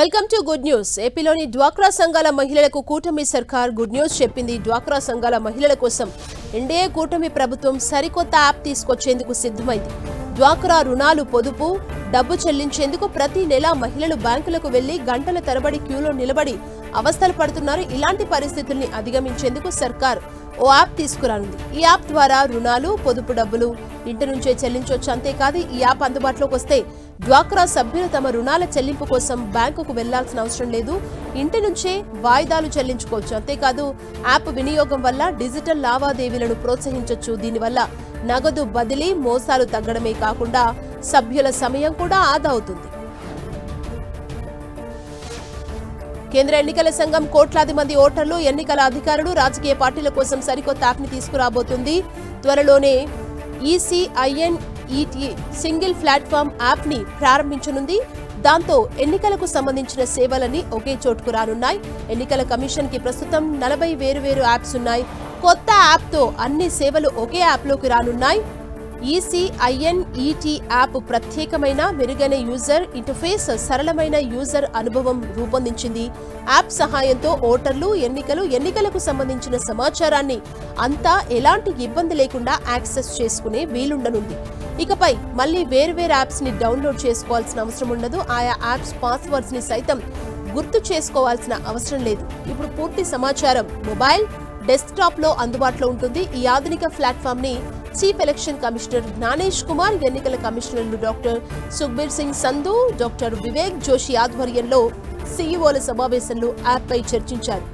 Welcome to good news. ఏపీలోని డ్వాక్రా సంఘాల మహిళలకు కూటమి సర్కార్ గుడ్ న్యూస్ చెప్పింది. డ్వాక్రా సంఘాల మహిళల కోసం ఎన్డీఏ కూటమి ప్రభుత్వం సరికొత్త యాప్ తీసుకొచ్చేందుకు సిద్ధమైంది. డ్వాక్రా రుణాలు పొదుపు డబ్బు చెల్లించేందుకు ప్రతి నెల మహిళలు బ్యాంకులకు వెళ్లి గంటల తరబడి క్యూలో నిలబడి అవస్థలు పడుతున్నారు. ఇలాంటి పరిస్థితుల్ని అధిగమించేందుకు సర్కార్ ఓ యాప్ తీసుకురానుంది. ఈ యాప్ ద్వారా రుణాలు పొదుపు డబ్బులు ఇంటి నుంచే చెల్లించవచ్చు. అంతేకాదు ఈ యాప్ అందుబాటులోకి వస్తే డ్వాక్రా సభ్యులు తమ రుణాల చెల్లింపు కోసం బ్యాంకుకు వెళ్లాల్సిన అవసరం లేదు. ఇంటి నుంచే వాయిదాలు చెల్లించుకోవచ్చు. అంతేకాదు యాప్ వినియోగం వల్ల డిజిటల్ లావాదేవీలను ప్రోత్సహించవచ్చు. దీనివల్ల నగదు బదిలీ మోసాలు తగ్గడమే కాకుండా సభ్యుల సమయం కూడా ఆదా అవుతుంది. కేంద్ర ఎన్నికల సంఘం కోట్లాది మంది ఓటర్లు, ఎన్నికల అధికారులు, రాజకీయ పార్టీల కోసం సరికొత్త యాప్ ని తీసుకురాబోతుంది. త్వరలోనే ఈసీఐఎన్ఈటీ సింగిల్ ప్లాట్ఫామ్ యాప్ ని ప్రారంభించనుంది. దాంతో ఎన్నికలకు సంబంధించిన సేవలన్నీ ఒకే చోటుకు రానున్నాయి. ఎన్నికల కమిషన్ కి ప్రస్తుతం 40 వేరువేరు యాప్స్ ఉన్నాయి. కొత్త యాప్ తో అన్ని సేవలు ఒకే యాప్ లోకి రానున్నాయి. ఈసీఐఎన్ఈటీ యాప్ ప్రత్యేకమైన మెరుగైన యూజర్ ఇంటర్ఫేస్, సరళమైన యూజర్ అనుభవం రూపొందించింది. యాప్ సహాయంతో ఓటర్లు ఎన్నికలకు సంబంధించిన సమాచారాన్ని అంతా ఎలాంటి ఇబ్బంది లేకుండా యాక్సెస్ చేసుకునే వీలుండనుంది. ఇకపై మళ్లీ వేర్వేరు యాప్స్ ని డౌన్లోడ్ చేసుకోవాల్సిన అవసరం ఉండదు. ఆయా యాప్స్ పాస్వర్డ్స్ ని సైతం గుర్తు చేసుకోవాల్సిన అవసరం లేదు. ఇప్పుడు పూర్తి సమాచారం మొబైల్, డెస్క్టాప్ లో అందుబాటులో ఉంటుంది. ఈ ఆధునిక ప్లాట్ఫామ్ ని chief election commissioner Gyanesh Kumar, ఎన్నికల కమిషనర్లు డాక్టర్ సుఖ్బీర్ సింగ్ సంధు, డాక్టర్ వివేక్ జోషి ఆధ్వర్యంలో సీఈఓల సమావేశంలో యాప్ పై చర్చించారు.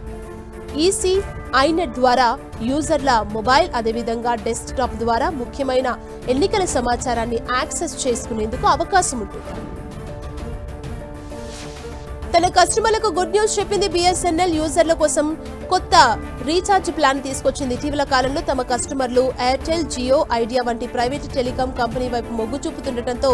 ఈసీఐనెట్ ద్వారా యూజర్ల మొబైల్ అదేవిధంగా డెస్క్టాప్ ద్వారా ముఖ్యమైన ఎన్నికల సమాచారాన్ని యాక్సెస్ చేసుకునేందుకు అవకాశం ఉంటుంది. తన కస్టమర్లకు గుడ్ న్యూస్ చెప్పింది బీఎస్ఎన్ఎల్. యూజర్ల కోసం కొత్త రీఛార్జ్ ప్లాన్ తీసుకొచ్చింది. ఇటీవల కాలంలో తమ కస్టమర్లు ఎయిర్టెల్, జియో, ఐడియా వంటి ప్రైవేట్ టెలికాం కంపెనీ వైపు మొగ్గు చూపుతుండటంతో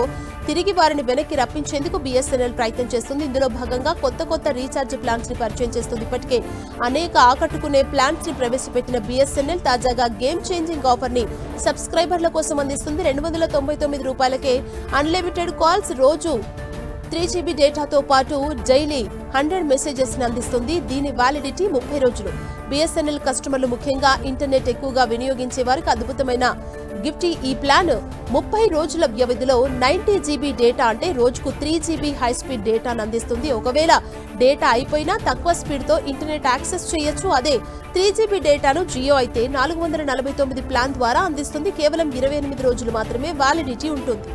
తిరిగి వారిని వెనక్కి రప్పించేందుకు బీఎస్ఎన్ఎల్ ప్రయత్నం చేస్తుంది. ఇందులో భాగంగా కొత్త రీఛార్జ్ ప్లాన్స్ ని పరిచయం చేస్తుంది. ఇప్పటికే అనేక ఆకట్టుకునే ప్లాన్స్ ని ప్రవేశపెట్టిన బీఎస్ఎన్ఎల్ తాజాగా గేమ్ చేంజింగ్ ఆఫర్ ని సబ్స్క్రైబర్ల కోసం అందిస్తుంది. 299 రూపాయలకే అన్లిమిటెడ్ కాల్స్, రోజు 3GB డేటాతో పాటు డైలీ 100 మెసేజెస్ ని అందిస్తుంది. దీని వ్యాలిడిటీ 30 రోజులు. బీఎస్ఎన్ఎల్ కస్టమర్లు, ముఖ్యంగా ఇంటర్నెట్ ఎక్కువగా వినియోగించే వారికి అద్భుతమైన గిఫ్ట్. ఈ ప్లాన్ 30 రోజుల వ్యవధిలో 90GB డేటా అంటే రోజుకు 3GB హై స్పీడ్ డేటాను అందిస్తుంది. ఒకవేళ డేటా అయిపోయినా తక్కువ స్పీడ్ తో ఇంటర్నెట్ యాక్సెస్ చేయొచ్చు. అదే 3GB డేటాను జియో అయితే 449 ప్లాన్ ద్వారా అందిస్తుంది. కేవలం 28 రోజులు మాత్రమే వ్యాలిడిటీ ఉంటుంది.